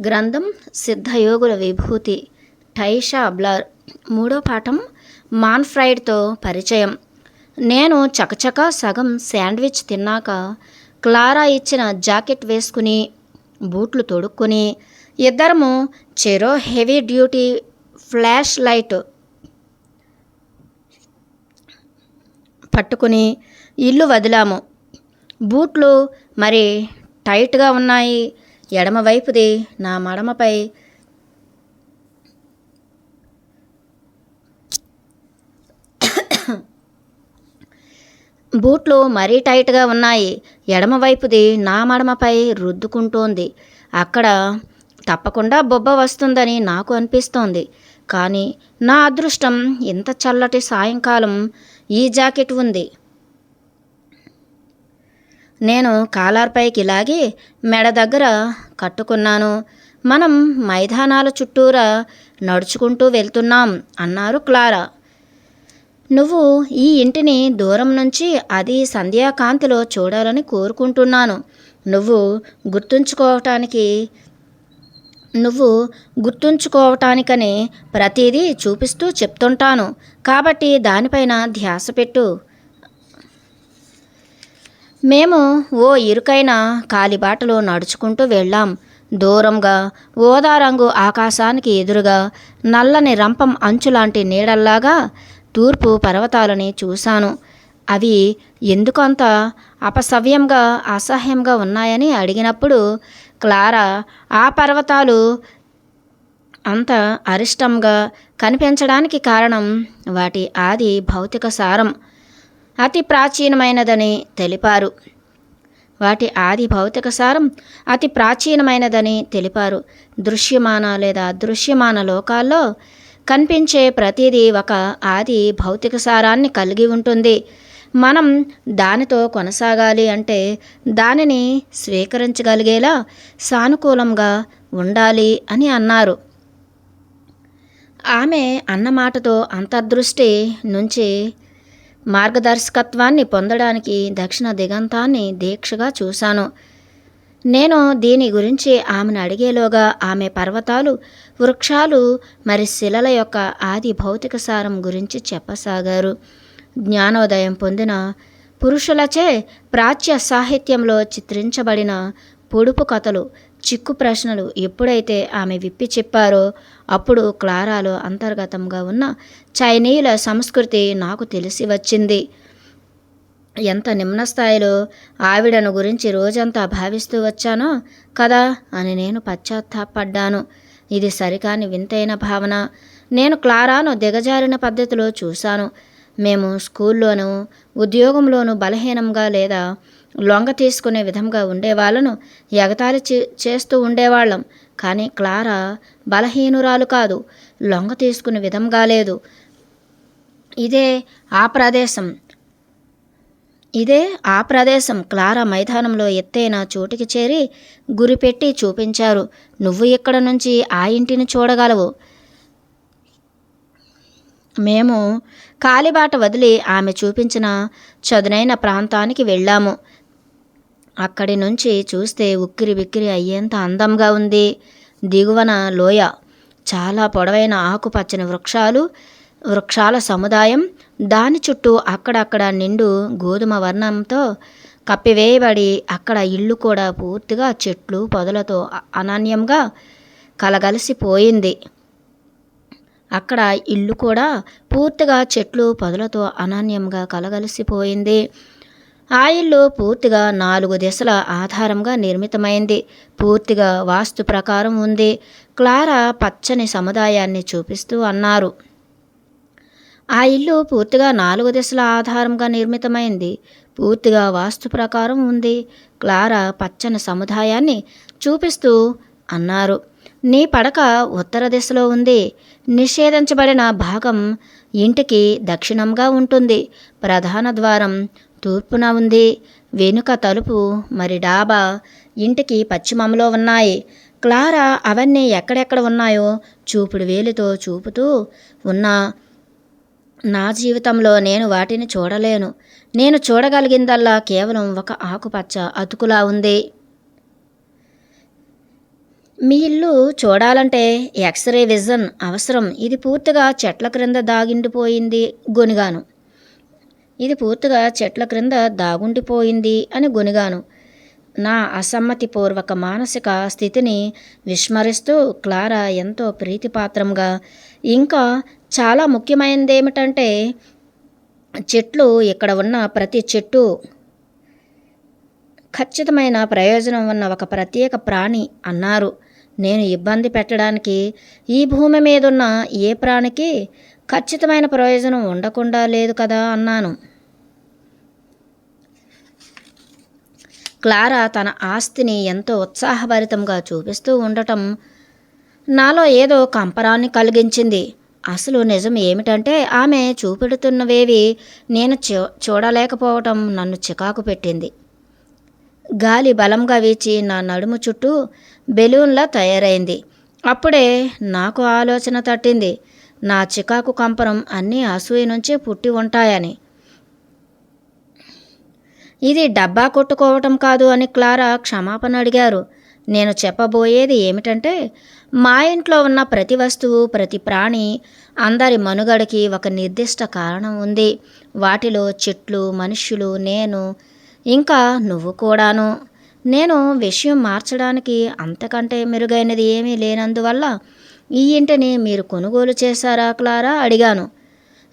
గ్రంథం సిద్ధయోగుల విభూతి టైషా బ్లర్. మూడో పాఠం మాన్ఫ్రైడ్తో పరిచయం. నేను చకచక సగం శాండ్విచ్ తిన్నాక క్లారా ఇచ్చిన జాకెట్ వేసుకుని బూట్లు తొడుక్కుని ఇద్దరము చెరో హెవీ డ్యూటీ ఫ్లాష్ లైట్ పట్టుకుని ఇల్లు వదిలాము. బూట్లు మరి టైట్గా ఉన్నాయి. ఎడమవైపుది నా మడమపై బూట్లు మరీ టైట్గా ఉన్నాయి. ఎడమవైపుది నా మడమపై రుద్దుకుంటోంది. అక్కడ తప్పకుండా బొబ్బ వస్తుందని నాకు అనిపిస్తోంది. కానీ నా అదృష్టం ఇంత చల్లటి సాయంకాలం ఈ జాకెట్ ఉంది. నేను కాలార్పైకి లాగి మెడ దగ్గర కట్టుకున్నాను. మనం మైదానాల చుట్టూరా నడుచుకుంటూ వెళ్తున్నాం అన్నారు క్లారా. నువ్వు ఈ ఇంటిని దూరం నుంచి అది సంధ్యాకాంతిలో చూడాలని కోరుకుంటున్నాను. నువ్వు గుర్తుంచుకోవటానికని ప్రతిదీ చూపిస్తూ చెప్తుంటాను. కాబట్టి దానిపైన ధ్యాస పెట్టు. మేము ఓ ఇరుకైన కాలిబాటలో నడుచుకుంటూ వెళ్ళాం. దూరంగా ఓదా రంగు ఆకాశానికి ఎదురుగా నల్లని రంపం అంచులాంటి నీడల్లాగా తూర్పు పర్వతాలని చూశాను. అవి ఎందుకంత అపసవ్యంగా అసహ్యంగా ఉన్నాయని అడిగినప్పుడు క్లారా ఆ పర్వతాలు అంత అరిష్టంగా కనిపించడానికి కారణం వాటి ఆది భౌతిక సారం అతి ప్రాచీనమైనదని తెలిపారు. దృశ్యమాన లేదా అదృశ్యమాన లోకాల్లో కనిపించే ప్రతిదీ ఒక ఆది భౌతిక సారాన్ని కలిగి ఉంటుంది. మనం దానితో కొనసాగాలి అంటే దానిని స్వీకరించగలిగేలా సానుకూలంగా ఉండాలి అని అన్నారు. ఆమె అన్నమాటతో అంతర్దృష్టి నుంచి మార్గదర్శకత్వాన్ని పొందడానికి దక్షిణ దిగంతాన్ని దీక్షగా చూశాను. నేను దీని గురించి ఆమెను అడిగేలోగా ఆమె పర్వతాలు, వృక్షాలు మరి శిలల యొక్క ఆది భౌతిక సారం గురించి చెప్పసాగారు. జ్ఞానోదయం పొందిన పురుషులచే ప్రాచ్య సాహిత్యంలో చిత్రించబడిన పొడుపు కథలు, చిక్కు ప్రశ్నలు ఎప్పుడైతే ఆమె విప్పి చెప్పారో అప్పుడు క్లారాలో అంతర్గతంగా ఉన్న చైనీయుల సంస్కృతి నాకు తెలిసి వచ్చింది. ఎంత నిమ్న స్థాయిలో ఆవిడను గురించి రోజంతా భావిస్తూ వచ్చానో కదా అని నేను పశ్చాత్తాపడ్డాను. ఇది సరికాని వింతైన భావన. నేను క్లారాను దిగజారిన పద్ధతిలో చూశాను. మేము స్కూల్లోనూ ఉద్యోగంలోనూ బలహీనంగా లేదా లొంగ తీసుకునే విధంగా ఉండేవాళ్ళను ఎగతాళి చేస్తూ ఉండేవాళ్ళం. కానీ క్లారా బలహీనురాలు కాదు, లొంగ తీసుకునే విధంగా లేదు. ఇదే ఆ ప్రదేశం. క్లారా మైదానంలో ఎత్తైన చోటుకి చేరి గురిపెట్టి చూపించారు. నువ్వు ఇక్కడ నుంచి ఆ ఇంటిని చూడగలవు. మేము కాలిబాట వదిలి ఆమె చూపించిన చదునైన ప్రాంతానికి వెళ్ళాము. అక్కడి నుంచి చూస్తే ఉక్కిరి బిక్కిరి అయ్యేంత అందంగా ఉంది. దిగువన లోయ, చాలా పొడవైన ఆకుపచ్చని వృక్షాల సముదాయం, దాని చుట్టూ అక్కడక్కడ నిండు గోధుమ వర్ణంతో కప్పివేయబడి అక్కడ ఇల్లు కూడా పూర్తిగా చెట్లు పొదలతో అనన్యంగా కలగలిసిపోయింది. ఆ ఇల్లు పూర్తిగా 4 దిశల ఆధారంగా నిర్మితమైంది. పూర్తిగా వాస్తు ప్రకారం ఉంది. క్లారా పచ్చని సముదాయాన్ని చూపిస్తూ అన్నారు. ఆ ఇల్లు పూర్తిగా 4 దిశల ఆధారంగా నిర్మితమైంది, పూర్తిగా వాస్తు ప్రకారం ఉంది. క్లారా పచ్చని సముదాయాన్ని చూపిస్తూ అన్నారు. నీ పడక ఉత్తర దిశలో ఉంది. నిషేధించబడిన భాగం ఇంటికి దక్షిణంగా ఉంటుంది. ప్రధాన ద్వారం తూర్పున ఉంది. వెనుక తలుపు మరి డాబా ఇంటికి పశ్చిమంలో ఉన్నాయి. క్లారా అవన్నీ ఎక్కడెక్కడ ఉన్నాయో చూపుడు వేలితో చూపుతూ ఉన్నా నా జీవితంలో నేను వాటిని చూడలేను. నేను చూడగలిగిందల్లా కేవలం ఒక ఆకుపచ్చ అతుకులా ఉంది. మీ ఇల్లు చూడాలంటే ఎక్స్‌రే విజన్ అవసరం. ఇది పూర్తిగా చెట్ల క్రింద దాగుండిపోయింది గొణిగాను. ఇది పూర్తిగా చెట్ల క్రింద దాగుండిపోయింది అని గొణిగాను. నా అసమ్మతిపూర్వక మానసిక స్థితిని విస్మరిస్తూ క్లారా ఎంతో ప్రీతిపాత్రంగా, ఇంకా చాలా ముఖ్యమైనదేమిటంటే, చెట్లు ఇక్కడ ఉన్న ప్రతి చెట్టు ఖచ్చితమైన ప్రయోజనం ఉన్న ఒక ప్రత్యేక ప్రాణి అన్నారు. నేను ఇబ్బంది పెట్టడానికి ఈ భూమి మీదున్న ఏ ప్రాణికి ఖచ్చితమైన ప్రయోజనం ఉండకుండా లేదు కదా అన్నాను. క్లారా తన ఆస్తిని ఎంతో ఉత్సాహభరితంగా చూపిస్తూ ఉండటం నాలో ఏదో కంపరాన్ని కలిగించింది. అసలు నిజం ఏమిటంటే ఆమె చూపెడుతున్నవేవి నేను చూడలేకపోవటం నన్ను చికాకు పెట్టింది. గాలి బలంగా వీచి నా నడుము చుట్టూ బెలూన్లా తయారైంది. అప్పుడే నాకు ఆలోచన తట్టింది. నా చికాకు కంపనం అన్నీ అసూయ నుంచే పుట్టి ఉంటాయని. ఇది డబ్బా కొట్టుకోవటం కాదు అని క్లారా క్షమాపణ అడిగారు. నేను చెప్పబోయేది ఏమిటంటే, మా ఇంట్లో ఉన్న ప్రతి వస్తువు, ప్రతి ప్రాణి, అందరి మనుగడకి ఒక నిర్దిష్ట కారణం ఉంది. వాటిలో చెట్లు, మనుష్యులు, నేను, ఇంకా నువ్వు కూడాను. నేను విషయం మార్చడానికి అంతకంటే మెరుగైనది ఏమీ లేనందువల్ల ఈ ఇంటిని మీరు కొనుగోలు చేశారా క్లారా అడిగాను.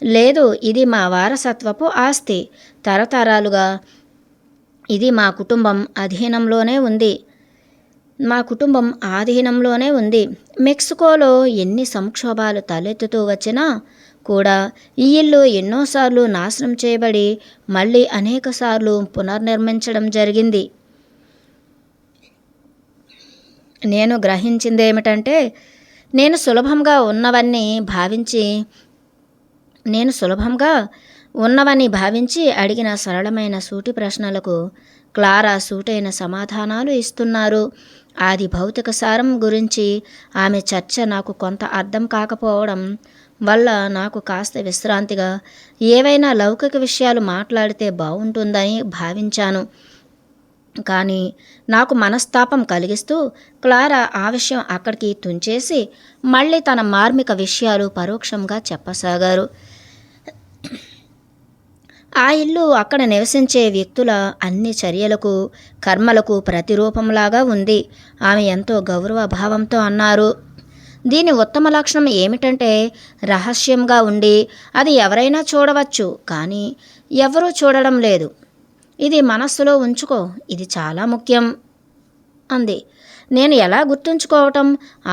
లేదు, ఇది మా వారసత్వపు ఆస్తి. తరతరాలుగా ఇది మా కుటుంబం ఆధీనంలోనే ఉంది. మెక్సికోలో ఎన్ని సంక్షోభాలు తలెత్తుతూ వచ్చినా కూడా ఈ ఇల్లు ఎన్నోసార్లు నాశనం చేయబడి మళ్ళీ అనేకసార్లు పునర్నిర్మించడం జరిగింది. నేను గ్రహించిందేమిటంటే, నేను సులభంగా ఉన్నవని భావించి అడిగిన సరళమైన సూటి ప్రశ్నలకు క్లారా సూటైన సమాధానాలు ఇస్తున్నారు. ఆది భౌతిక సారం గురించి ఆమె చర్చ నాకు కొంత అర్థం కాకపోవడం వల్ల నాకు కాస్త విశ్రాంతిగా ఏవైనా లౌకిక విషయాలు మాట్లాడితే బాగుంటుందని భావించాను. కానీ నాకు మనస్తాపం కలిగిస్తూ క్లారా ఆ విషయం అక్కడికి తుంచేసి మళ్ళీ తన మార్మిక విషయాలు పరోక్షంగా చెప్పసాగారు. ఆ ఇల్లు అక్కడ నివసించే వ్యక్తుల అన్ని చర్యలకు, కర్మలకు ప్రతిరూపంలాగా ఉంది. ఆమె ఎంతో గౌరవ భావంతో అన్నారు. దీని ఉత్తమ లక్షణం ఏమిటంటే, రహస్యంగా ఉండి అది ఎవరైనా చూడవచ్చు, కానీ ఎవరూ చూడడం లేదు. ఇది మనస్సులో ఉంచుకో, ఇది చాలా ముఖ్యం అంది. నేను ఎలా గుర్తుంచుకోవటం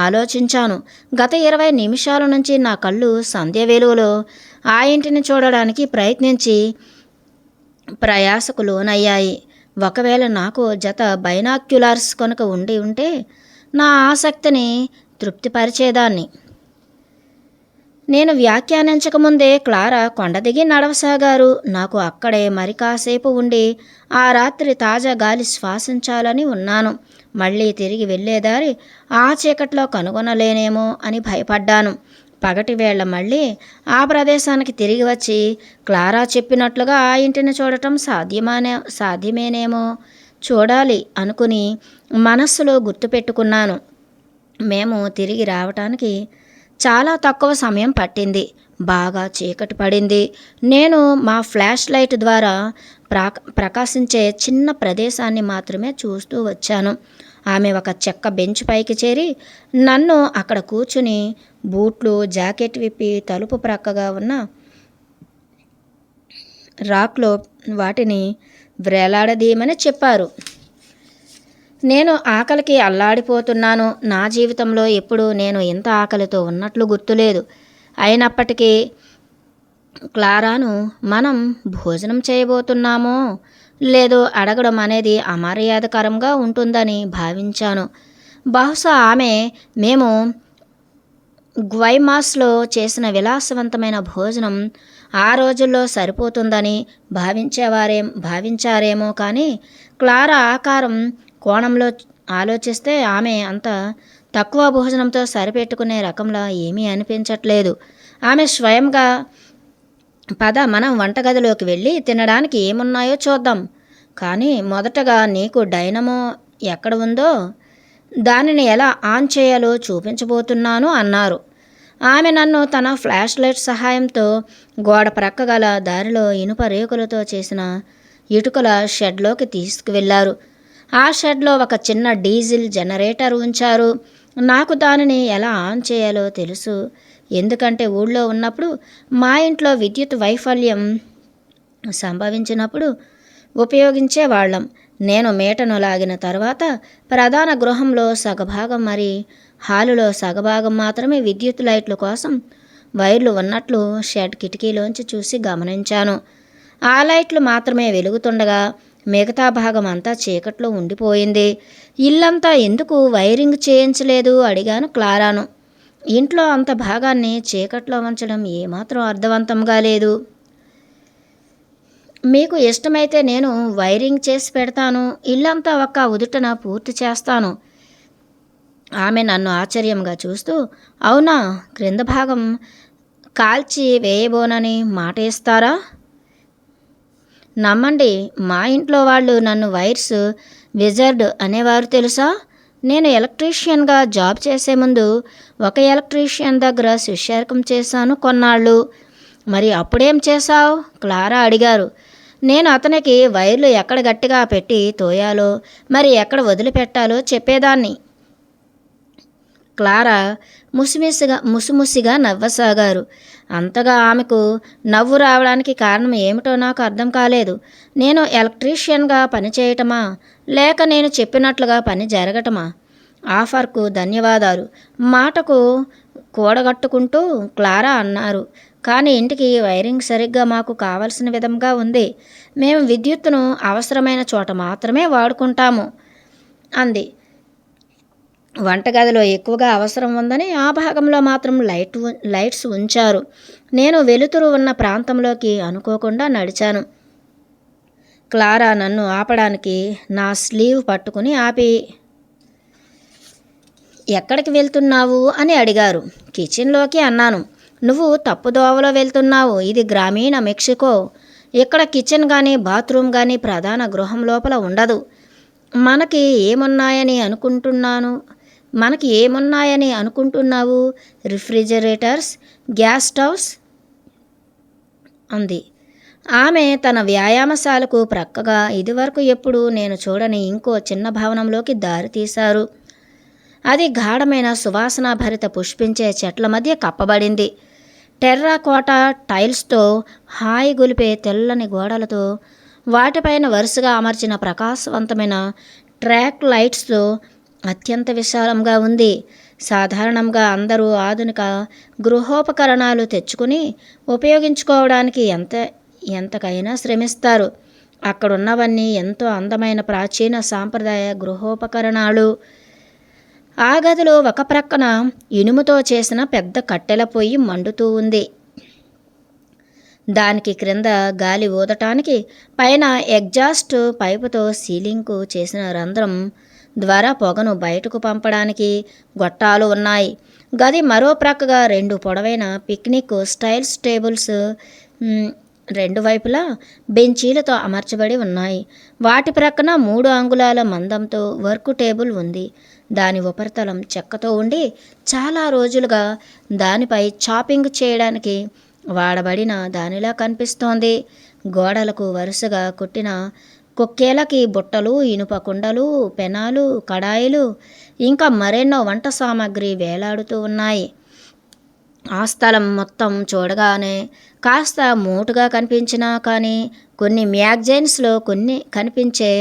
ఆలోచించాను. గత 20 నిమిషాల నుంచి నా కళ్ళు సంధ్య వెలుగులో ఆ ఇంటిని చూడడానికి ప్రయత్నించి ప్రయాసకు లోనయ్యాయి. ఒకవేళ నాకు జత బైనాక్యులర్స్ కనుక ఉంటే నా ఆసక్తిని తృప్తిపరిచేదాన్ని. నేను వ్యాఖ్యానించకముందే క్లారా కొండ దిగి నడవసాగారు. నాకు అక్కడే మరి కాసేపు ఉండి ఆ రాత్రి తాజా గాలి శ్వాసించాలని ఉన్నాను. మళ్ళీ తిరిగి వెళ్ళేదారి ఆ చీకట్లో కనుగొనలేనేమో అని భయపడ్డాను. పగటి వేళ మళ్ళీ ఆ ప్రదేశానికి తిరిగి వచ్చి క్లారా చెప్పినట్లుగా ఆ ఇంటిని చూడటం సాధ్యమేనేమో చూడాలి అనుకుని మనస్సులో గుర్తుపెట్టుకున్నాను. మేము తిరిగి రావటానికి చాలా తక్కువ సమయం పట్టింది. బాగా చీకటి పడింది. నేను మా ఫ్లాష్ లైట్ ద్వారా ప్రకాశించే చిన్న ప్రదేశాన్ని మాత్రమే చూస్తూ వచ్చాను. ఆమె ఒక చెక్క బెంచ్ పైకి చేరి నన్ను అక్కడ కూర్చుని బూట్లు, జాకెట్ విప్పి తలుపు ప్రక్కగా ఉన్న రాక్లో వాటిని వ్రేలాడదీయమని చెప్పారు. నేను ఆకలికి అల్లాడిపోతున్నాను. నా జీవితంలో ఎప్పుడూ నేను ఇంత ఆకలితో ఉన్నట్లు గుర్తులేదు. అయినప్పటికీ క్లారాను మనం భోజనం చేయబోతున్నామో లేదో అడగడం అనేది అమర్యాదకరంగా ఉంటుందని భావించాను. బహుశా మేము గ్వైమాస్లో చేసిన విలాసవంతమైన భోజనం ఆ రోజుల్లో సరిపోతుందని భావించారేమో. కానీ క్లారా ఆకారం కోణంలో ఆలోచిస్తే ఆమె అంత తక్కువ భోజనంతో సరిపెట్టుకునే రకంలా ఏమీ అనిపించట్లేదు. ఆమె స్వయంగా పద మనం వంటగదిలోకి వెళ్ళి తినడానికి ఏమున్నాయో చూద్దాం, కానీ మొదటగా నీకు డైనమో ఎక్కడ ఉందో దానిని ఎలా ఆన్ చేయాలో చూపించబోతున్నాను అన్నారు. ఆమె నన్ను తన ఫ్లాష్ లైట్ సహాయంతో గోడ ప్రక్క గల దారిలో ఇనుప రేకులతో చేసిన ఇటుకల షెడ్లోకి తీసుకువెళ్లారు. ఆ షెడ్లో ఒక చిన్న డీజిల్ జనరేటర్ ఉంచారు. నాకు దానిని ఎలా ఆన్ చేయాలో తెలుసు. ఎందుకంటే ఊళ్ళో ఉన్నప్పుడు మా ఇంట్లో విద్యుత్ వైఫల్యం సంభవించినప్పుడు ఉపయోగించేవాళ్ళం. నేను మీటను లాగిన తర్వాత ప్రధాన గృహంలో సగభాగం మరి హాలులో సగభాగం మాత్రమే విద్యుత్ లైట్ల కోసం వైర్లు ఉన్నట్లు షెడ్ కిటికీలోంచి చూసి గమనించాను. ఆ లైట్లు మాత్రమే వెలుగుతుండగా మిగతా భాగం అంతా చీకట్లో ఉండిపోయింది. ఇల్లంతా ఎందుకు వైరింగ్ చేయించలేదు అడిగాను క్లారాను. ఇంట్లో అంత భాగాన్ని చీకట్లో ఉంచడం ఏమాత్రం అర్థవంతంగా లేదు. మీకు ఇష్టమైతే నేను వైరింగ్ చేసి పెడతాను. ఇల్లంతా ఒక్క ఉదుటన పూర్తి చేస్తాను. ఆమె నన్ను ఆశ్చర్యంగా చూస్తూ, అవునా, క్రింద భాగం కాల్చి వేయబోనని మాట ఇస్తారా? నమ్మండి, మా ఇంట్లో వాళ్ళు నన్ను వైర్స్ విజర్డ్ అనేవారు తెలుసా. నేను ఎలక్ట్రీషియన్గా జాబ్ చేసే ముందు ఒక ఎలక్ట్రీషియన్ దగ్గర శిష్యర్కం చేశాను కొన్నాళ్ళు. మరి అప్పుడేం చేశావు? క్లారా అడిగారు. నేను అతనికి వైర్లు ఎక్కడ గట్టిగా పెట్టి తోయాలో మరి ఎక్కడ వదిలిపెట్టాలో చెప్పేదాన్ని. క్లారా ముసిముసిగా నవ్వసాగారు. అంతగా ఆమెకు నవ్వు రావడానికి కారణం ఏమిటో నాకు అర్థం కాలేదు. నేను ఎలక్ట్రీషియన్గా పనిచేయటమా లేక నేను చెప్పినట్లుగా పని జరగటమా? ఆఫర్కు ధన్యవాదాలు మాటకు కూడగట్టుకుంటూ క్లారా అన్నారు. కానీ ఇంటికి వైరింగ్ సరిగ్గా మాకు కావలసిన విధంగా ఉంది. మేము విద్యుత్తును అవసరమైన చోట మాత్రమే వాడుకుంటాము అంది. వంటగదిలో ఎక్కువగా అవసరం ఉందని ఆ భాగంలో మాత్రం లైట్స్ ఉంచారు. నేను వెలుతురు ఉన్న ప్రాంతంలోకి అనుకోకుండా నడిచాను. క్లారా నన్ను ఆపడానికి నా స్లీవ్ పట్టుకుని ఆపి, ఎక్కడికి వెళ్తున్నావు అని అడిగారు. కిచెన్లోకి అన్నాను. నువ్వు తప్పుదోవలో వెళ్తున్నావు. ఇది గ్రామీణ మెక్సికో. ఇక్కడ కిచెన్ కానీ బాత్రూమ్ కానీ ప్రధాన గృహం లోపల ఉండదు. మనకి ఏమున్నాయని అనుకుంటున్నావు? రిఫ్రిజిరేటర్స్, గ్యాస్ స్టవ్స్ అంది. ఆమె తన వ్యాయామశాలకు ప్రక్కగా ఇదివరకు ఎప్పుడు నేను చూడని ఇంకో చిన్న భవనంలోకి దారి తీశారు. అది గాఢమైన సువాసనాభరిత పుష్పించే చెట్ల మధ్య కప్పబడింది. టెర్రాకోటా టైల్స్తో హాయి గొలిపే తెల్లని గోడలతో వాటిపైన వరుసగా అమర్చిన ప్రకాశవంతమైన ట్రాక్ లైట్స్తో అత్యంత విశాలంగా ఉంది. సాధారణంగా అందరూ ఆధునిక గృహోపకరణాలు తెచ్చుకుని ఉపయోగించుకోవడానికి ఎంతకైనా శ్రమిస్తారు. అక్కడున్నవన్నీ ఎంతో అందమైన ప్రాచీన సాంప్రదాయ గృహోపకరణాలు. ఆ గదిలో ఒక ప్రక్కన ఇనుముతో చేసిన పెద్ద కట్టెల పొయ్యి మండుతూ ఉంది. దానికి క్రింద గాలి ఊదటానికి పైన ఎగ్జాస్ట్ పైపుతో సీలింగ్కు చేసిన రంధ్రం ద్వారా పొగను బయటకు పంపడానికి గొట్టాలు ఉన్నాయి. గది మరో ప్రక్కగా 2 పొడవైన పిక్నిక్ స్టైల్స్ టేబుల్స్ రెండు వైపులా బెంచీలతో అమర్చబడి ఉన్నాయి. వాటి ప్రక్కన 3 అంగుళాల మందంతో వర్క్ టేబుల్ ఉంది. దాని ఉపరితలం చెక్కతో ఉండి చాలా రోజులుగా దానిపై చాపింగ్ చేయడానికి వాడబడిన దానిలా కనిపిస్తోంది. గోడలకు వరుసగా కుట్టిన కొక్కేలకి బుట్టలు, ఇనుప కుండలు, పెనాలు, కడాయిలు ఇంకా మరెన్నో వంట సామాగ్రి వేలాడుతూ ఉన్నాయి. ఆ స్థలం మొత్తం చూడగానే కాస్త మోటుగా కనిపించినా కానీ కొన్ని మ్యాగజైన్స్లో కొన్ని కనిపించే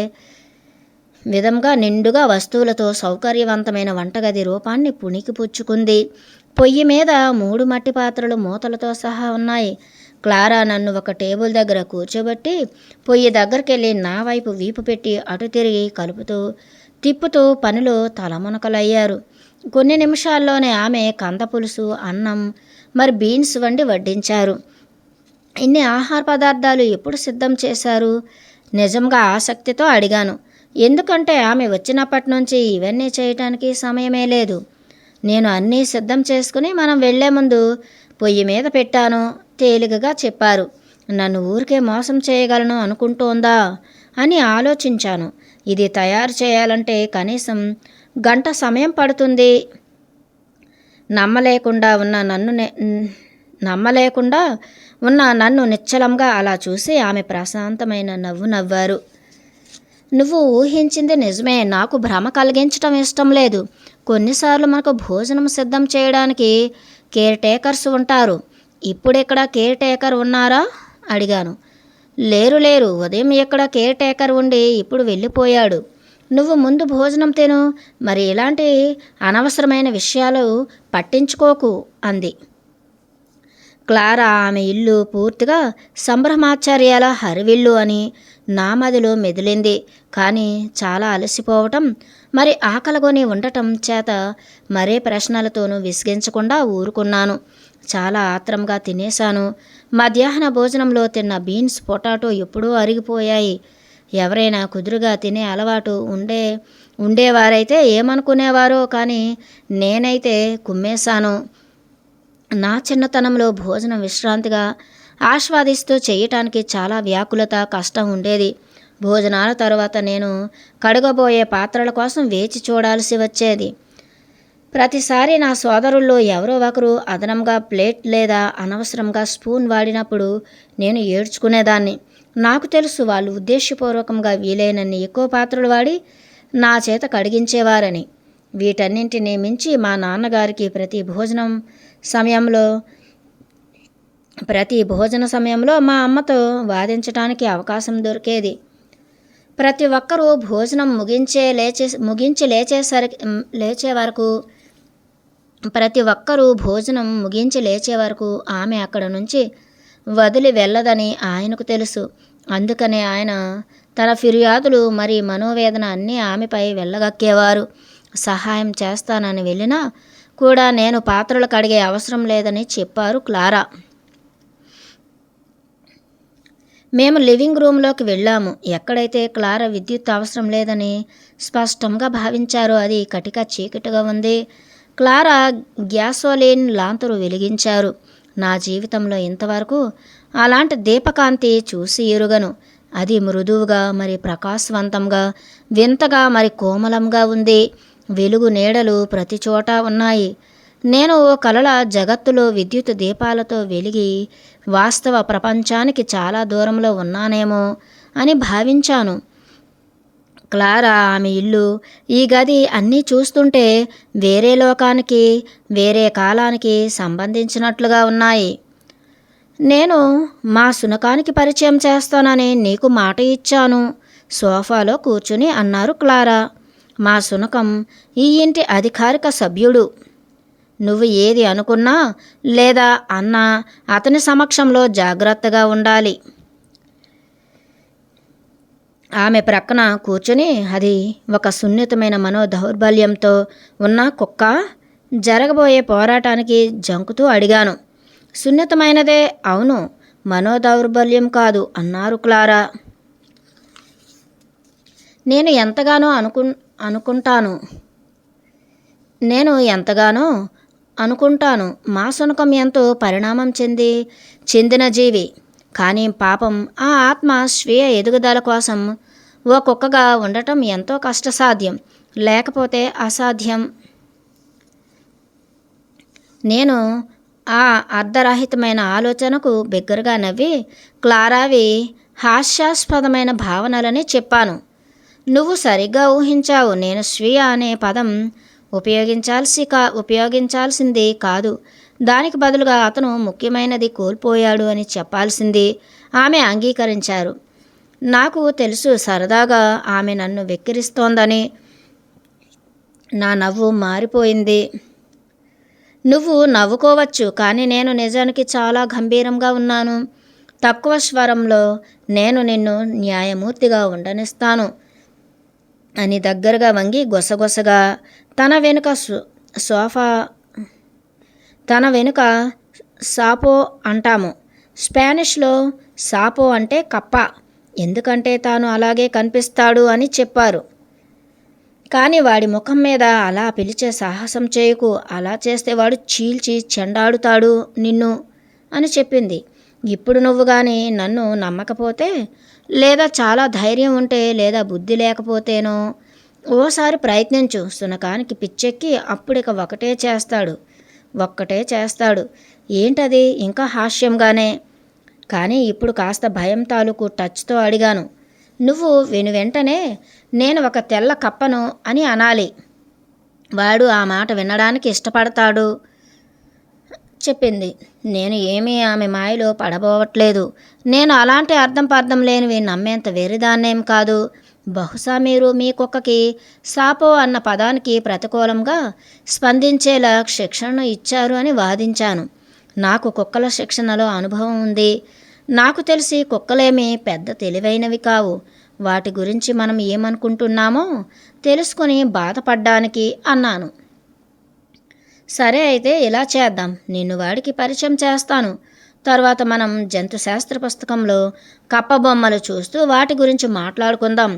విధంగా నిండుగా వస్తువులతో సౌకర్యవంతమైన వంటగది రూపాన్ని పుణికిపుచ్చుకుంది. పొయ్యి మీద 3 మట్టి పాత్రలు మూతలతో సహా ఉన్నాయి. క్లారా నన్ను ఒక టేబుల్ దగ్గర కూర్చోబెట్టి పొయ్యి దగ్గరికెళ్ళి నా వైపు వీపు పెట్టి అటు తిరిగి కలుపుతూ తిప్పుతూ పనిలో తలమునకలయ్యారు. కొన్ని నిమిషాల్లోనే ఆమె కంద పులుసు, అన్నం, మరి బీన్స్ వండి వడ్డించారు. ఇన్ని ఆహార పదార్థాలు ఎప్పుడు సిద్ధం చేశారు? నిజంగా ఆసక్తితో అడిగాను. ఎందుకంటే ఆమె వచ్చినప్పటి నుంచి ఇవన్నీ చేయటానికి సమయమే లేదు. నేను అన్నీ సిద్ధం చేసుకుని మనం వెళ్లే ముందు పొయ్యి మీద పెట్టాను తేలికగా చెప్పారు. నన్ను ఊరికే మోసం చేయగలను అనుకుంటోందా అని ఆలోచించాను. ఇది తయారు చేయాలంటే కనీసం గంట సమయం పడుతుంది. నమ్మలేకుండా ఉన్న నన్ను నిశ్చలంగా అలా చూసి ఆమె ప్రశాంతమైన నవ్వు నవ్వారు. నువ్వు ఊహించింది నిజమే. నాకు భ్రమ కలిగించటం ఇష్టం లేదు. కొన్నిసార్లు మనకు భోజనం సిద్ధం చేయడానికి కేర్ టేకర్స్ ఉంటారు. ఇప్పుడెక్కడ కేర్ టేకర్ ఉన్నారా అడిగాను. లేరు. ఉదయం ఎక్కడ కేర్ టేకర్ ఉండి ఇప్పుడు వెళ్ళిపోయాడు. నువ్వు ముందు భోజనం తిను, మరి ఇలాంటి అనవసరమైన విషయాలు పట్టించుకోకు అంది. క్లారా ఆమె ఇల్లు పూర్తిగా సంభ్రమాచార్యాల హరివిల్లు అని నా మదిలో మెదిలింది. కానీ చాలా అలసిపోవటం, మరి ఆకలిగొని ఉండటం చేత మరే ప్రశ్నలతోనూ విసిగించకుండా ఊరుకున్నాను. చాలా ఆత్రంగా తినేశాను. మధ్యాహ్న భోజనంలో తిన్న బీన్స్, పొటాటో ఎప్పుడూ అరిగిపోయాయి. ఎవరైనా కుదురుగా తినే అలవాటు ఉండేవారైతే ఏమనుకునేవారో, కానీ నేనైతే కుమ్మేశాను. నా చిన్నతనంలో భోజనం విశ్రాంతిగా ఆస్వాదిస్తూ చేయటానికి చాలా వ్యాకులత, కష్టం ఉండేది. భోజనాల తరువాత నేను కడగబోయే పాత్రల కోసం వేచి చూడాల్సి వచ్చేది. ప్రతిసారి నా సోదరుల్లో ఎవరో ఒకరు అదనంగా ప్లేట్ లేదా అనవసరంగా స్పూన్ వాడినప్పుడు నేను ఏడ్చుకునేదాన్ని. నాకు తెలుసు, వాళ్ళు ఉద్దేశపూర్వకంగా వీలైనన్ని ఎక్కువ పాత్రలు వాడి నా చేత కడిగించేవారని. వీటన్నింటినీ మించి మా నాన్నగారికి ప్రతి భోజన సమయంలో మా అమ్మతో వాదించడానికి అవకాశం దొరికేది. ప్రతి ఒక్కరూ భోజనం ముగించి లేచే వరకు ఆమె అక్కడ నుంచి వదిలి వెళ్ళదని ఆయనకు తెలుసు. అందుకనే ఆయన తన ఫిర్యాదులు మరి మనోవేదన అన్నీ ఆమెపై వెళ్ళగక్కేవారు. సహాయం చేస్తానని వెళ్ళినా కూడా నేను పాత్రలు కడిగే అవసరం లేదని చెప్పారు క్లారా. మేము లివింగ్ రూమ్లోకి వెళ్ళాము. ఎక్కడైతే క్లారా విద్యుత్ అవసరం లేదని స్పష్టంగా భావించారో అది కటిక చీకటిగా ఉంది. క్లారా గ్యాసోలిన్ లాంతరు వెలిగించారు. నా జీవితంలో ఇంతవరకు అలాంటి దీపకాంతి చూసి ఎరుగను. అది మృదువుగా, మరి ప్రకాశవంతంగా, వింతగా, మరి కోమలంగా ఉంది. వెలుగు నీడలు ప్రతి చోట ఉన్నాయి. నేను ఓ కలల జగత్తులో విద్యుత్ దీపాలతో వెలిగి వాస్తవ ప్రపంచానికి చాలా దూరంలో ఉన్నానేమో అని భావించాను. క్లారా, ఆమె ఇల్లు, ఈ గది అన్నీ చూస్తుంటే వేరే లోకానికి, వేరే కాలానికి సంబంధించినట్లుగా ఉన్నాయి. నేను మా శునకానికి పరిచయం చేస్తానని నీకు మాట ఇచ్చాను, సోఫాలో కూర్చుని అన్నారు క్లారా. మా శునకం ఈ ఇంటి అధికారిక సభ్యుడు. నువ్వు ఏది అనుకున్నా లేదా అన్నా అతని సమక్షంలో జాగ్రత్తగా ఉండాలి. ఆమె ప్రక్కన కూర్చుని, అది ఒక సున్నితమైన మనోదౌర్బల్యంతో ఉన్న కుక్క, జరగబోయే పోరాటానికి జంకుతూ అడిగాను. సున్నితమైనదే, అవును, మనోదౌర్బల్యం కాదు అన్నారు క్లారా. నేను ఎంతగానో అనుకుంటాను. మా శునకం ఎంతో పరిణామం చెందిన జీవి. కానీ పాపం ఆ ఆత్మ స్వీయ ఎదుగుదల కోసం ఓ కుక్కగా ఉండటం ఎంతో కష్టసాధ్యం, లేకపోతే అసాధ్యం. నేను ఆ అర్ధరహితమైన ఆలోచనకు బిగ్గరగా నవ్వి క్లారావి హాస్యాస్పదమైన భావనలని చెప్పాను. నువ్వు సరిగ్గా ఊహించావు. నేను స్వీయ అనే పదం ఉపయోగించాల్సింది కాదు. దానికి బదులుగా అతను ముఖ్యమైనది కోల్పోయాడు అని చెప్పాల్సింది. ఆమె అంగీకరించారు. నాకు తెలుసు, సరదాగా ఆమె నన్ను వెక్కిరిస్తోందని. నా నవ్వు మారిపోయింది. నువ్వు నవ్వుకోవచ్చు, కానీ నేను నిజానికి చాలా గంభీరంగా ఉన్నాను. తక్కువ స్వరంలో, నేను నిన్ను న్యాయమూర్తిగా ఉండనిస్తాను అని దగ్గరగా వంగి గొసగొసగా తన వెనుక సాపో అంటాము. స్పానిష్లో సాపో అంటే కప్ప, ఎందుకంటే తాను అలాగే కనిపిస్తాడు అని చెప్పారు. కానీ వాడి ముఖం మీద అలా పిలిచే సాహసం చేయకు, అలా చేస్తే వాడు చీల్చి చెండాడుతాడు నిన్ను అని చెప్పింది. ఇప్పుడు నువ్వు కానీ నన్ను నమ్మకపోతే, లేదా చాలా ధైర్యం ఉంటే, లేదా బుద్ధి లేకపోతేనో ఓసారి ప్రయత్నించు. శునకానికి పిచ్చెక్కి అప్పుడిక ఒక్కటే చేస్తాడు. ఏంటది? ఇంకా హాస్యంగానే. కానీ ఇప్పుడు కాస్త భయం తాలూకు టచ్తో అడిగాను. నువ్వు వెంటనే నేను ఒక తెల్ల కప్పను అని అనాలి. వాడు ఆ మాట వినడానికి ఇష్టపడతాడు చెప్పింది. నేను ఏమీ ఆమె మాయలో పడబోవట్లేదు. నేను అలాంటి అర్థం పర్థం లేనివి నమ్మేంత వెర్రిదాన్నేం కాదు. బహుశా మీరు మీ కుక్కకి సాపో అన్న పదానికి ప్రతికూలంగా స్పందించేలా శిక్షణను ఇచ్చారు అని వాదించాను. నాకు కుక్కల శిక్షణలో అనుభవం ఉంది. నాకు తెలిసి కుక్కలేమీ పెద్ద తెలివైనవి కావు. వాటి గురించి మనం ఏమనుకుంటున్నామో తెలుసుకొని బాధపడ్డానికి అన్నాను. సరే అయితే ఇలా చేద్దాం. నిన్ను వాడికి పరిచయం చేస్తాను. తర్వాత మనం జంతుశాస్త్ర పుస్తకంలో కప్ప బొమ్మలు చూస్తూ వాటి గురించి మాట్లాడుకుందాం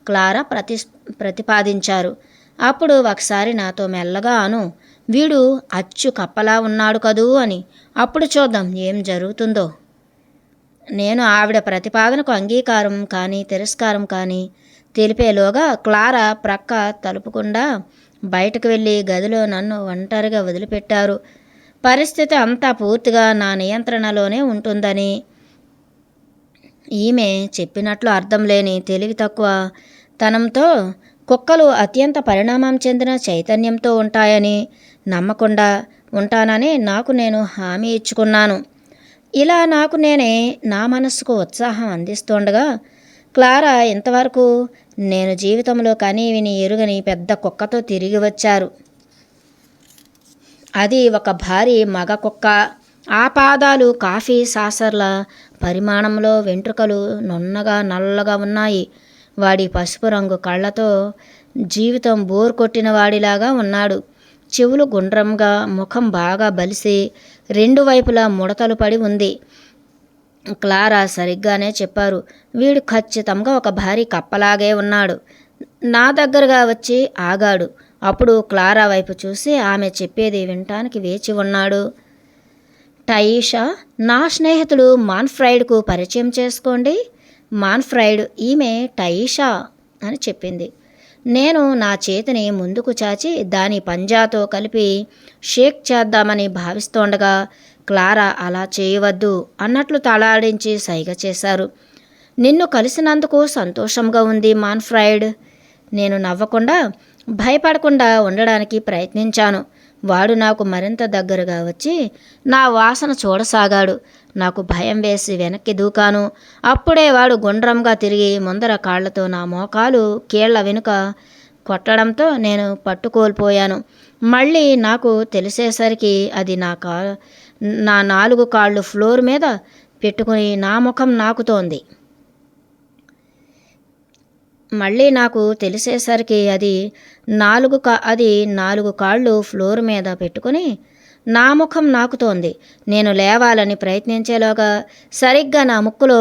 క్లారా ప్రతిపాదించారు. అప్పుడు ఒకసారి నాతో మెల్లగా అను, వీడు అచ్చు కప్పలా ఉన్నాడు కదూ అని. అప్పుడు చూద్దాం ఏం జరుగుతుందో. నేను ఆవిడ ప్రతిపాదనకు అంగీకారం కానీ తిరస్కారం కానీ తెలిపేలోగా క్లారా ప్రక్క తలుపుకుండా బయటకు వెళ్ళి గదిలో నన్ను ఒంటరిగా వదిలిపెట్టారు. పరిస్థితి అంతా పూర్తిగా నా నియంత్రణలోనే ఉంటుందని. ఈమె చెప్పినట్లు అర్థం లేని తెలివి తక్కువ తనంతో కుక్కలు అత్యంత పరిణామం చెందిన చైతన్యంతో ఉంటాయని నమ్మకుండా ఉంటానని నాకు నేను హామీ ఇచ్చుకున్నాను. ఇలా నాకు నేనే నా మనస్సుకు ఉత్సాహం అందిస్తుండగా క్లారా ఇంతవరకు నేను జీవితంలో కనీ విని ఎరుగని పెద్ద కుక్కతో తిరిగి వచ్చారు. అది ఒక భారీ మగ కుక్క. ఆ పాదాలు కాఫీ సాసర్ల పరిమాణంలో, వెంట్రుకలు నున్నగా నల్లగా ఉన్నాయి. వాడి పసుపు రంగు కళ్ళతో జీవితం బోర్ కొట్టిన వాడిలాగా ఉన్నాడు. చెవులు గుండ్రంగా, ముఖం బాగా బలిసి రెండు వైపులా ముడతలు పడి ఉంది. క్లారా సరిగ్గానే చెప్పారు. వీడు ఖచ్చితంగా ఒక భారీ కప్పలాగే ఉన్నాడు. నా దగ్గరగా వచ్చి ఆగాడు. అప్పుడు క్లారా వైపు చూసి ఆమె చెప్పేది వినటానికి వేచి ఉన్నాడు. టయీషా, నా స్నేహితుడు మాన్ఫ్రైడ్కు పరిచయం చేసుకోండి. మాన్ఫ్రైడ్, ఈమె టయీషా అని చెప్పింది. నేను నా చేతిని ముందుకు చాచి దాని పంజాతో కలిపి షేక్ చేద్దామని భావిస్తోండగా క్లారా అలా చేయవద్దు అన్నట్లు తలాడించి సైగ చేశారు. నిన్ను కలిసినందుకు సంతోషంగా ఉంది మాన్ఫ్రైడ్. నేను నవ్వకుండా భయపడకుండా ఉండడానికి ప్రయత్నించాను. వాడు నాకు మరింత దగ్గరగా వచ్చి నా వాసన చూడసాగాడు. నాకు భయం వేసి వెనక్కి దూకాను. అప్పుడే వాడు గుండ్రంగా తిరిగి ముందర కాళ్లతో నా మోకాలు కీళ్ల వెనుక కొట్టడంతో నేను పట్టుకోల్పోయాను. మళ్ళీ నాకు తెలిసేసరికి అది నా 4 కాళ్ళు ఫ్లోర్ మీద పెట్టుకుని నా ముఖం నాకుతోంది. మళ్ళీ నాకు తెలిసేసరికి అది 4 కాళ్ళు ఫ్లోర్ మీద పెట్టుకుని నా ముఖం నాకుతోంది. నేను లేవాలని ప్రయత్నించేలోగా సరిగ్గా నా ముక్కులో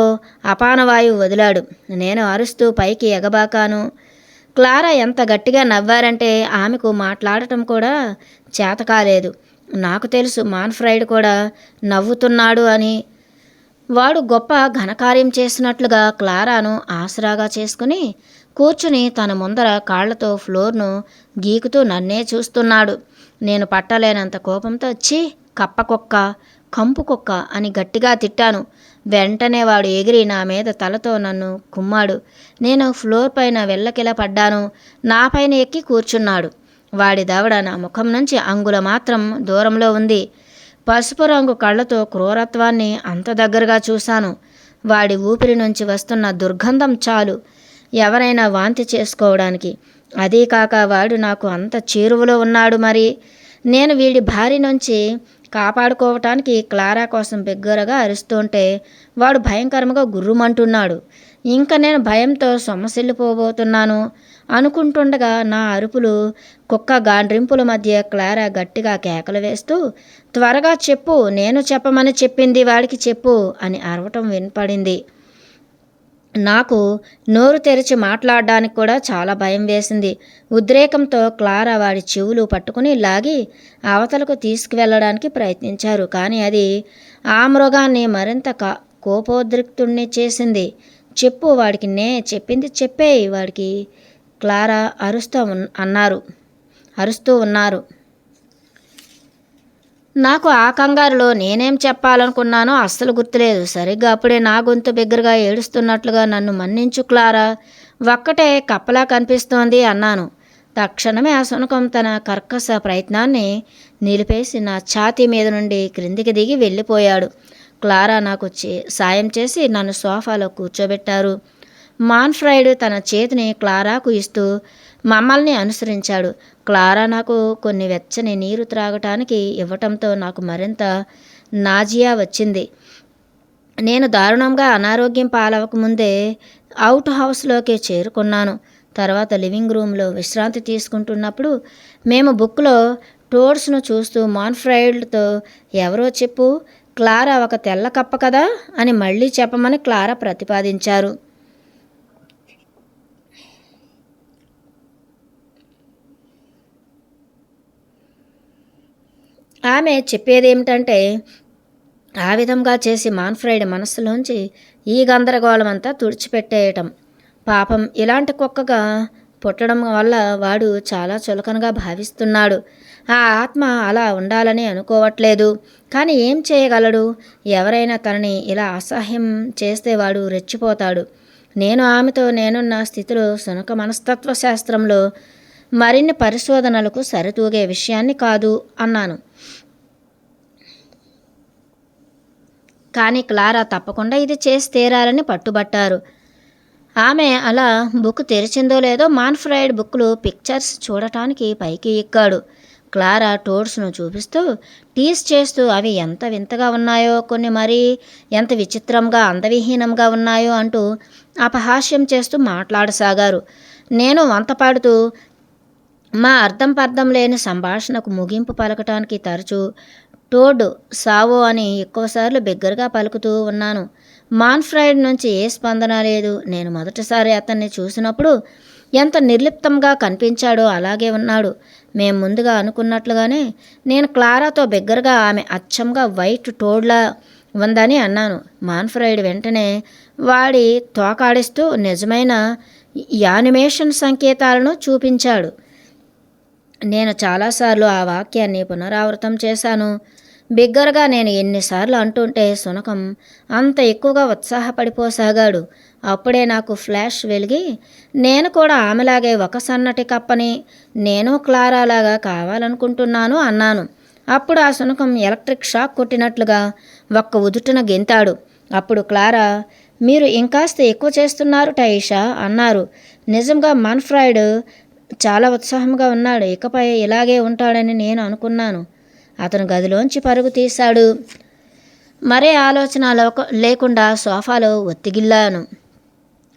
అపానవాయువు వదిలాడు. నేను అరుస్తూ పైకి ఎగబాకాను. క్లారా ఎంత గట్టిగా నవ్వారంటే ఆమెకు మాట్లాడటం కూడా చేత కాలేదు. నాకు తెలుసు మాన్ఫ్రైడ్ కూడా నవ్వుతున్నాడు అని. వాడు గొప్ప ఘనకార్యం చేసినట్లుగా క్లారాను ఆసరాగా చేసుకుని కూర్చుని తన ముందర కాళ్లతో ఫ్లోర్ను గీకుతూ నన్నే చూస్తున్నాడు. నేను పట్టలేనంత కోపంతో ఛీ, కప్ప కుక్క, కంపు కుక్క అని గట్టిగా తిట్టాను. వెంటనే వాడు ఎగిరి నా మీద తలతో నన్ను కుమ్మాడు. నేను ఫ్లోర్ పైన వెళ్ళకిలా పడ్డాను. నా పైన ఎక్కి కూర్చున్నాడు. వాడి దవడ నా ముఖం నుంచి అంగుళ మాత్రం దూరంలో ఉంది. పసుపు రంగు కళ్ళతో క్రూరత్వాన్ని అంత దగ్గరగా చూశాను. వాడి ఊపిరి నుంచి వస్తున్న దుర్గంధం చాలు ఎవరైనా వాంతి చేసుకోవడానికి. అదీ కాక వాడు నాకు అంత చేరువలో ఉన్నాడు. మరి నేను వీడి భారీ నుంచి కాపాడుకోవటానికి క్లారా కోసం బిగ్గరగా అరుస్తుంటే వాడు భయంకరంగా గుర్రుమంటున్నాడు. ఇంకా నేను భయంతో సొమ్మసిల్లిపోబోతున్నాను అనుకుంటుండగా నా అరుపులు, కుక్క గాండ్రింపుల మధ్య క్లారా గట్టిగా కేకలు వేస్తూ త్వరగా చెప్పు, నేను చెప్పమని చెప్పింది వాడికి చెప్పు అని అరవటం వినపడింది. నాకు నోరు తెరిచి మాట్లాడడానికి కూడా చాలా భయం వేసింది. ఉద్రేకంతో క్లారా వాడి చెవులు పట్టుకుని లాగి అవతలకు తీసుకువెళ్ళడానికి ప్రయత్నించారు. కానీ అది ఆ మృగాన్ని మరింత కోపోద్రిక్తుణ్ణి చేసింది. చెప్పు, వాడికి చెప్పింది చెప్పేయి వాడికి. క్లారా అరుస్తూ ఉన్నారు. నాకు ఆ కంగారులో నేనేం చెప్పాలనుకున్నానో అస్సలు గుర్తులేదు. సరిగ్గా అప్పుడే నా గొంతు బిగ్గరగా ఏడుస్తున్నట్లుగా నన్ను మన్నించు క్లారా, ఒక్కటే కప్పలా కనిపిస్తోంది అన్నాను. తక్షణమే ఆ శునకం తన కర్కశ ప్రయత్నాన్ని నిలిపేసి నా ఛాతీ మీద నుండి క్రిందికి దిగి వెళ్ళిపోయాడు. క్లారా నాకు సాయం చేసి నన్ను సోఫాలో కూర్చోబెట్టారు. మాన్ఫ్రైడ్ తన చేతిని క్లారాకు ఇస్తూ మమ్మల్ని అనుసరించాడు. క్లారా నాకు కొన్ని వెచ్చని నీరు త్రాగటానికి ఇవ్వటంతో నాకు మరింత నాజియా వచ్చింది. నేను దారుణంగా అనారోగ్యం పాలవకముందే అవుట్ హౌస్లోకి చేరుకున్నాను. తర్వాత లివింగ్ రూమ్లో విశ్రాంతి తీసుకుంటున్నప్పుడు మేము బుక్లో టోడ్స్ను చూస్తూ మాన్ఫ్రైడ్తో ఎవరో చెప్పు, క్లారా ఒక తెల్ల కప్ప కదా అని మళ్ళీ చెప్పమని క్లారా ప్రతిపాదించారు. ఆమె చెప్పేదేమిటంటే, ఆ విధంగా చేసి మాన్ఫ్రైడ్ మనస్సులోంచి ఈ గందరగోళం అంతా తుడిచిపెట్టేయటం. పాపం ఇలాంటి కుక్కగా పుట్టడం వల్ల వాడు చాలా చులకనగా భావిస్తున్నాడు. ఆ ఆత్మ అలా ఉండాలని అనుకోవట్లేదు. కానీ ఏం చేయగలడు? ఎవరైనా తనని ఇలా అసహ్యం చేస్తే వాడు రెచ్చిపోతాడు. నేను ఆమెతో నేనున్న స్థితిలో శునక మనస్తత్వ శాస్త్రంలో మరిన్ని పరిశోధనలకు సరితూగే విషయాన్ని కాదు అన్నాను. కానీ క్లారా తప్పకుండా ఇది చేసి తీరాలని పట్టుబట్టారు. ఆమె అలా బుక్ తెరిచిందో లేదో మాన్ఫ్రైడ్ బుక్లు పిక్చర్స్ చూడటానికి పైకి ఎక్కాడు. క్లారా టోడ్స్ను చూపిస్తూ టీస్ చేస్తూ అవి ఎంత వింతగా ఉన్నాయో, కొన్ని మరీ ఎంత విచిత్రంగా అందవిహీనంగా ఉన్నాయో అంటూ అపహాస్యం చేస్తూ మాట్లాడసాగారు. నేను వంతపాడుతూ మా అర్థం పర్థం లేని సంభాషణకు ముగింపు పలకటానికి తరచూ టోడ్ సావో అని ఎక్కువసార్లు బిగ్గరగా పలుకుతూ ఉన్నాను. మాన్ఫ్రైడ్ నుంచి ఏ స్పందన లేదు. నేను మొదటిసారి అతన్ని చూసినప్పుడు ఎంత నిర్లిప్తంగా కనిపించాడో అలాగే ఉన్నాడు. మేం ముందుగా అనుకున్నట్లుగానే నేను క్లారాతో బిగ్గరగా ఆమె అచ్చంగా వైట్ టోడ్లా ఉందని అన్నాను. మాన్ఫ్రైడ్ వెంటనే వాడి తోకాడిస్తూ నిజమైన యానిమేషన్ సంకేతాలను చూపించాడు. నేను చాలాసార్లు ఆ వాక్యాన్ని పునరావృతం చేశాను. బిగ్గరగా నేను ఎన్నిసార్లు అంటుంటే శునకం అంత ఎక్కువగా ఉత్సాహపడిపోసాగాడు. అప్పుడే నాకు ఫ్లాష్ వెలిగి నేను కూడా ఆమెలాగే ఒక సన్నటి కప్పని, నేను క్లారాలాగా కావాలనుకుంటున్నాను అన్నాను. అప్పుడు ఆ శునకం ఎలక్ట్రిక్ షాక్ కొట్టినట్లుగా ఒక్క ఉదుటున గెంతాడు. అప్పుడు క్లారా, మీరు ఇంకాస్త ఎక్కువ చేస్తున్నారు టైషా అన్నారు. నిజంగా మాన్ఫ్రైడ్ చాలా ఉత్సాహంగా ఉన్నాడు. ఇకపై ఇలాగే ఉంటాడని నేను అనుకున్నాను. అతను గదిలోంచి పరుగు తీశాడు. మరే ఆలోచన లేకుండా సోఫాలో ఒత్తిగిల్లాను.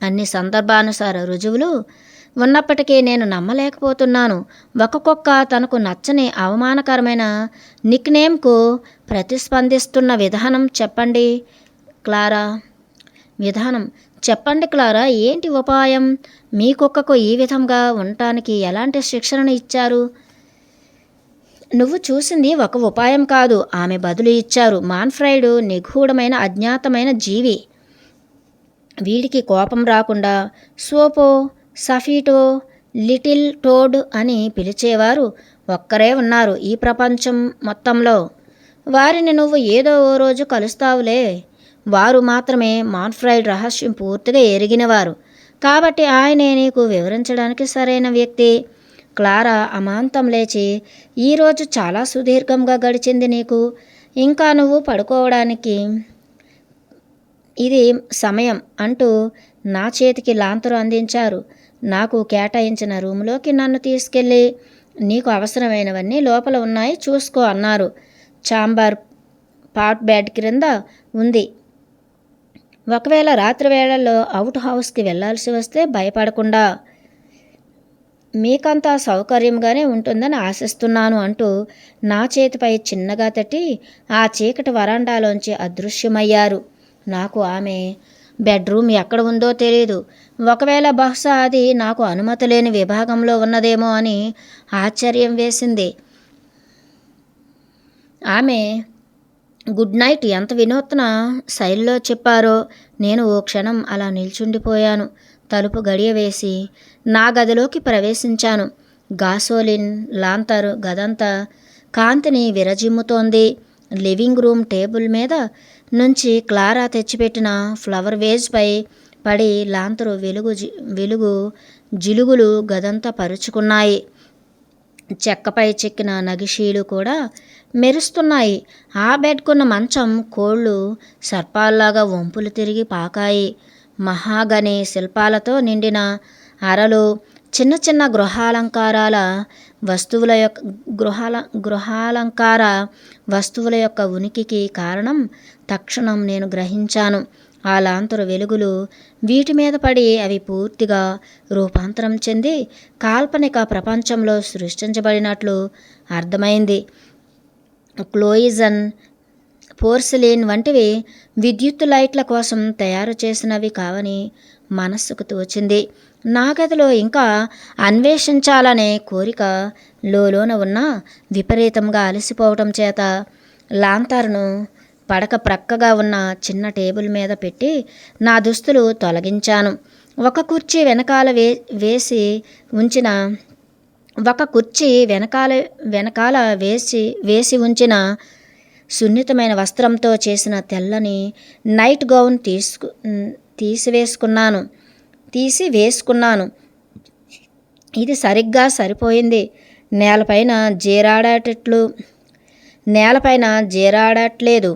అన్ని సందర్భానుసార రుజువులు ఉన్నప్పటికీ నేను నమ్మలేకపోతున్నాను. ఒక కుక్క తనకు నచ్చని అవమానకరమైన నిక్నేమ్కు ప్రతిస్పందిస్తున్న విధానం చెప్పండి క్లారా. చెప్పండి క్లారా, ఏంటి ఉపాయం? మీ కుక్కకు ఈ విధంగా ఉండటానికి ఎలాంటి శిక్షణను ఇచ్చారు? నువ్వు చూసింది ఒక ఉపాయం కాదు, ఆమె బదులు ఇచ్చారు. మాన్ఫ్రైడ్ నిగూఢమైన అజ్ఞాతమైన జీవి. వీడికి కోపం రాకుండా సోపో, సఫీటో, లిటిల్ టోడ్ అని పిలిచేవారు ఒక్కరే ఉన్నారు ఈ ప్రపంచం మొత్తంలో. వారిని నువ్వు ఏదో ఓ రోజు కలుస్తావులే. వారు మాత్రమే మాన్ఫ్రైడ్ రహస్యం పూర్తిగా ఎరిగినవారు. కాబట్టి ఆయనే నీకు వివరించడానికి సరైన వ్యక్తి. క్లారా అమాంతం లేచి, ఈరోజు చాలా సుదీర్ఘంగా గడిచింది నీకు. ఇంకా నువ్వు పడుకోవడానికి ఇది సమయం అంటూ నా చేతికి లాంతరు అందించారు. నాకు కేటాయించిన రూములోకి నన్ను తీసుకెళ్ళి, నీకు అవసరమైనవన్నీ లోపల ఉన్నాయి చూసుకో అన్నారు. ఛాంబర్ పాట్ బెడ్ క్రింద ఉంది. ఒకవేళ రాత్రి వేళల్లో అవుట్ హౌస్కి వెళ్లాల్సి వస్తే భయపడకుండా, మీకంతా సౌకర్యంగానే ఉంటుందని ఆశిస్తున్నాను అంటూ నా చేతిపై చిన్నగా తట్టి ఆ చీకటి వరండాలోంచి అదృశ్యమయ్యారు. నాకు ఆమె బెడ్రూమ్ ఎక్కడ ఉందో తెలియదు. ఒకవేళ బహుశా అది నాకు అనుమతి లేని విభాగంలో ఉన్నదేమో అని ఆశ్చర్యం వేసింది. ఆమె గుడ్ నైట్ ఎంత వినూత్న శైలిలో చెప్పారో. నేను ఓ క్షణం అలా నిల్చుండిపోయాను. తలుపు గడియ వేసి నా గదిలోకి ప్రవేశించాను. గాసోలిన్ లాంతరు గదంతా కాంతిని విరజిమ్ముతోంది. లివింగ్ రూమ్ టేబుల్ మీద నుంచి క్లారా తెచ్చిపెట్టిన ఫ్లవర్ వేజ్పై పడి లాంతరు వెలుగు జిలుగులు గదంతా పరుచుకున్నాయి. చెక్కపై చెక్కిన నగిషీలు కూడా మెరుస్తున్నాయి. ఆ బెడ్కున్న మంచం కోళ్ళు సర్పాల్లాగా వంపులు తిరిగి పాకాయి. మహాగని శిల్పాలతో నిండిన అరలు, చిన్న చిన్న గృహాలంకార వస్తువుల యొక్క ఉనికికి కారణం తక్షణం నేను గ్రహించాను. ఆ లాంతరు వెలుగులు వీటి మీద పడి అవి పూర్తిగా రూపాంతరం చెంది కాల్పనిక ప్రపంచంలో సృష్టించబడినట్లు అర్థమైంది. క్లోయిజన్, పోర్సిలిన్ వంటివి విద్యుత్ లైట్ల కోసం తయారు చేసినవి కావని మనస్సుకు తోచింది. నా గదిలో ఇంకా అన్వేషించాలనే కోరిక లోలోన ఉన్న విపరీతంగా అలసిపోవటం చేత లాంతర్ను పడక ప్రక్కగా ఉన్న చిన్న టేబుల్ మీద పెట్టి నా దుస్తులు తొలగించాను. ఒక కుర్చీ వెనకాల వేసి ఉంచిన సున్నితమైన వస్త్రంతో చేసిన తెల్లని నైట్ గౌన్ తీసి వేసుకున్నాను. ఇది సరిగ్గా సరిపోయింది. నేలపైన జీరాడట్లేదు.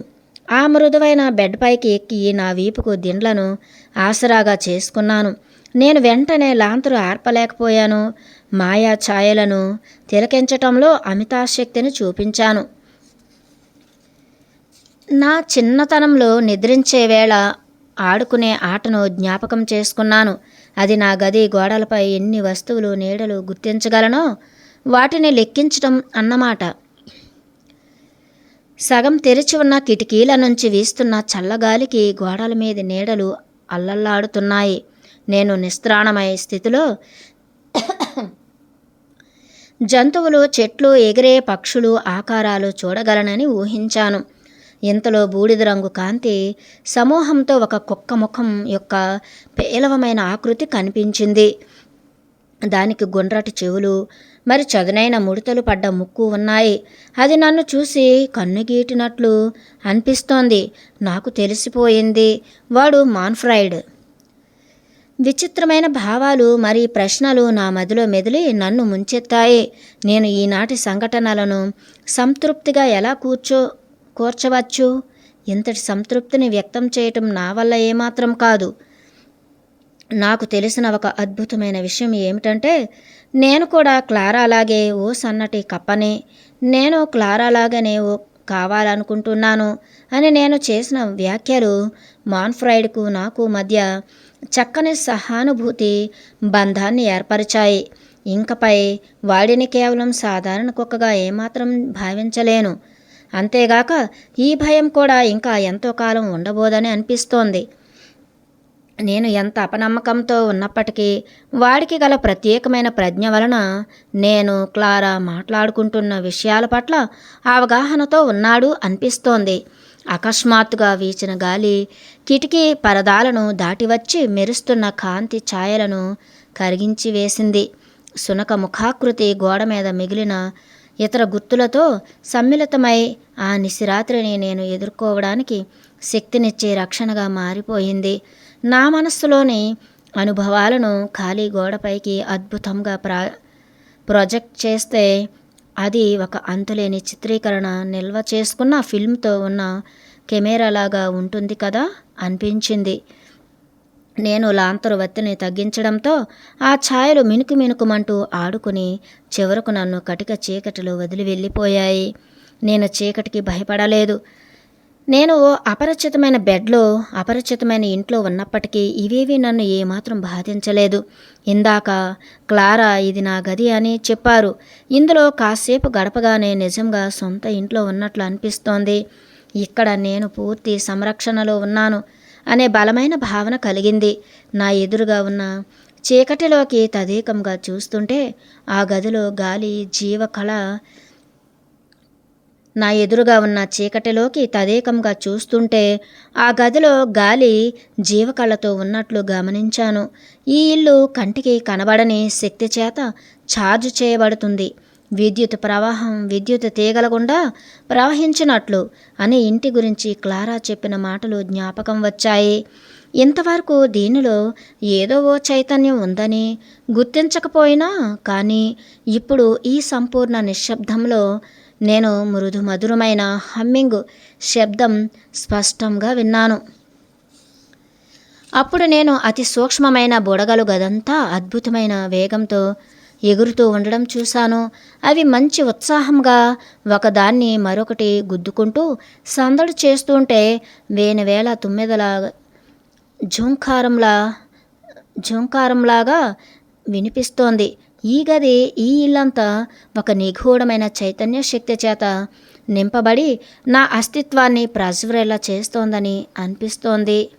ఆ మృదువైన బెడ్ పైకి ఎక్కి నా వీపుకు దిండ్లను ఆసరాగా చేసుకున్నాను. నేను వెంటనే లాంతరు ఆర్పలేకపోయాను. మాయా ఛాయలను తిలకించటంలో అమితాశక్తిని చూపించాను. నా చిన్నతనంలో నిద్రించే వేళ ఆడుకునే ఆటను జ్ఞాపకం చేసుకున్నాను. అది నా గది గోడలపై ఎన్ని వస్తువులు నీడలు గుర్తించగలనో వాటిని లెక్కించటం అన్నమాట. సగం తెరిచి ఉన్న కిటికీల నుంచి వీస్తున్న చల్లగాలికి గోడల మీద నీడలు అల్లల్లాడుతున్నాయి. నేను నిస్త్రాణమై స్థితిలో జంతువులు, చెట్లు, ఎగిరే పక్షులు ఆకారాలు చూడగలనని ఊహించాను. ఇంతలో బూడిద రంగు కాంతి సమూహంతో ఒక కుక్క ముఖం యొక్క పేలవమైన ఆకృతి కనిపించింది. దానికి గుండ్రటి చెవులు, మరి చదునైన ముడతలు పడ్డ ముక్కు ఉన్నాయి. అది నన్ను చూసి కన్నుగీటినట్లు అనిపిస్తోంది. నాకు తెలిసిపోయింది, వాడు మాన్ఫ్రాయిడ్. విచిత్రమైన భావాలు మరి ప్రశ్నలు నా మదిలో మెదిలి నన్ను ముంచెత్తాయి. నేను ఈనాటి సంఘటనలను సంతృప్తిగా ఎలా కూర్చవచ్చు? ఇంతటి సంతృప్తిని వ్యక్తం చేయటం నా వల్ల ఏమాత్రం కాదు. నాకు తెలిసిన ఒక అద్భుతమైన విషయం ఏమిటంటే, నేను కూడా క్లారాలాగే ఓ సన్నటి కప్పని, నేను క్లారాలాగానే ఓ కావాలనుకుంటున్నాను అని నేను చేసిన వ్యాఖ్యలు మాన్ఫ్రాయిడ్కు నాకు మధ్య చక్కని సహానుభూతి బంధాన్ని ఏర్పరిచాయి. ఇంకపై వాడిని కేవలం సాధారణ కుక్కగా ఏమాత్రం భావించలేను. అంతేగాక ఈ భయం కూడా ఇంకా ఎంతో కాలం ఉండబోదని అనిపిస్తోంది. నేను ఎంత అపనమ్మకంతో ఉన్నప్పటికీ వాడికి గల ప్రత్యేకమైన ప్రజ్ఞ వలన నేను క్లారా మాట్లాడుకుంటున్న విషయాల పట్ల అవగాహనతో ఉన్నాడు అనిపిస్తోంది. అకస్మాత్తుగా వీచిన గాలి కిటికీ పరదాలను దాటివచ్చి మెరుస్తున్న కాంతి ఛాయలను కరిగించి వేసింది. సునక ముఖాకృతి గోడ మీద మిగిలిన ఇతర గుర్తులతో సమ్మిళితమై ఆ నిశిరాత్రిని నేను ఎదుర్కోవడానికి శక్తినిచ్చే రక్షణగా మారిపోయింది. నా మనస్సులోని అనుభవాలను ఖాళీ గోడపైకి అద్భుతంగా ప్రొజెక్ట్ చేస్తే అది ఒక అంతులేని చిత్రీకరణ నిల్వ చేసుకున్న ఫిల్మ్తో ఉన్న కెమెరాలాగా ఉంటుంది కదా అనిపించింది. నేను లాంతరు వత్తిని తగ్గించడంతో ఆ ఛాయలు మినుకుమంటూ ఆడుకుని చివరకు నన్ను కటిక చీకటిలో వదిలి వెళ్ళిపోయాయి. నేను చీకటికి భయపడలేదు. నేను అపరిచితమైన బెడ్లో, అపరిచితమైన ఇంట్లో ఉన్నప్పటికీ ఇవేవి నన్ను ఏమాత్రం బాధించలేదు. ఇందాక క్లారా ఇది నా గది అని చెప్పారు. ఇందులో కాసేపు గడపగానే నిజంగా సొంత ఇంట్లో ఉన్నట్లు అనిపిస్తోంది. ఇక్కడ నేను పూర్తి సంరక్షణలో ఉన్నాను అనే బలమైన భావన కలిగింది. నా ఎదురుగా ఉన్న చీకటిలోకి తదేకంగా చూస్తుంటే ఆ గదిలో గాలి జీవకళ నా ఎదురుగా ఉన్న చీకటిలోకి తదేకంగా చూస్తుంటే ఆ గదిలో గాలి జీవకళతో ఉన్నట్లు గమనించాను. ఈ ఇల్లు కంటికి కనబడని శక్తి చేత ఛార్జ్ చేయబడుతుంది. విద్యుత్ ప్రవాహం విద్యుత్ తీగల గుండా ప్రవహించినట్లు అని ఇంటి గురించి క్లారా చెప్పిన మాటలు జ్ఞాపకం వచ్చాయి. ఇంతవరకు దీనిలో ఏదో ఓ చైతన్యం ఉందని గుర్తించకపోయినా కానీ ఇప్పుడు ఈ సంపూర్ణ నిశ్శబ్దంలో నేను మృదు మధురమైన హమ్మింగ్ శబ్దం స్పష్టంగా విన్నాను. అప్పుడు నేను అతి సూక్ష్మమైన బుడగలు గదంతా అద్భుతమైన వేగంతో ఎగురుతూ ఉండడం చూశాను. అవి మంచి ఉత్సాహంగా ఒకదాన్ని మరొకటి గుద్దుకుంటూ సందడి చేస్తుంటే వేల తుమ్మెదల ఝుంకారంలాగా వినిపిస్తోంది. ఈ గది ఈ ఇల్లంతా ఒక నిగూఢమైన చైతన్య శక్తి చేత నింపబడి నా అస్తిత్వాన్ని ప్రజ్వరేలా చేస్తోందని అనిపిస్తోంది.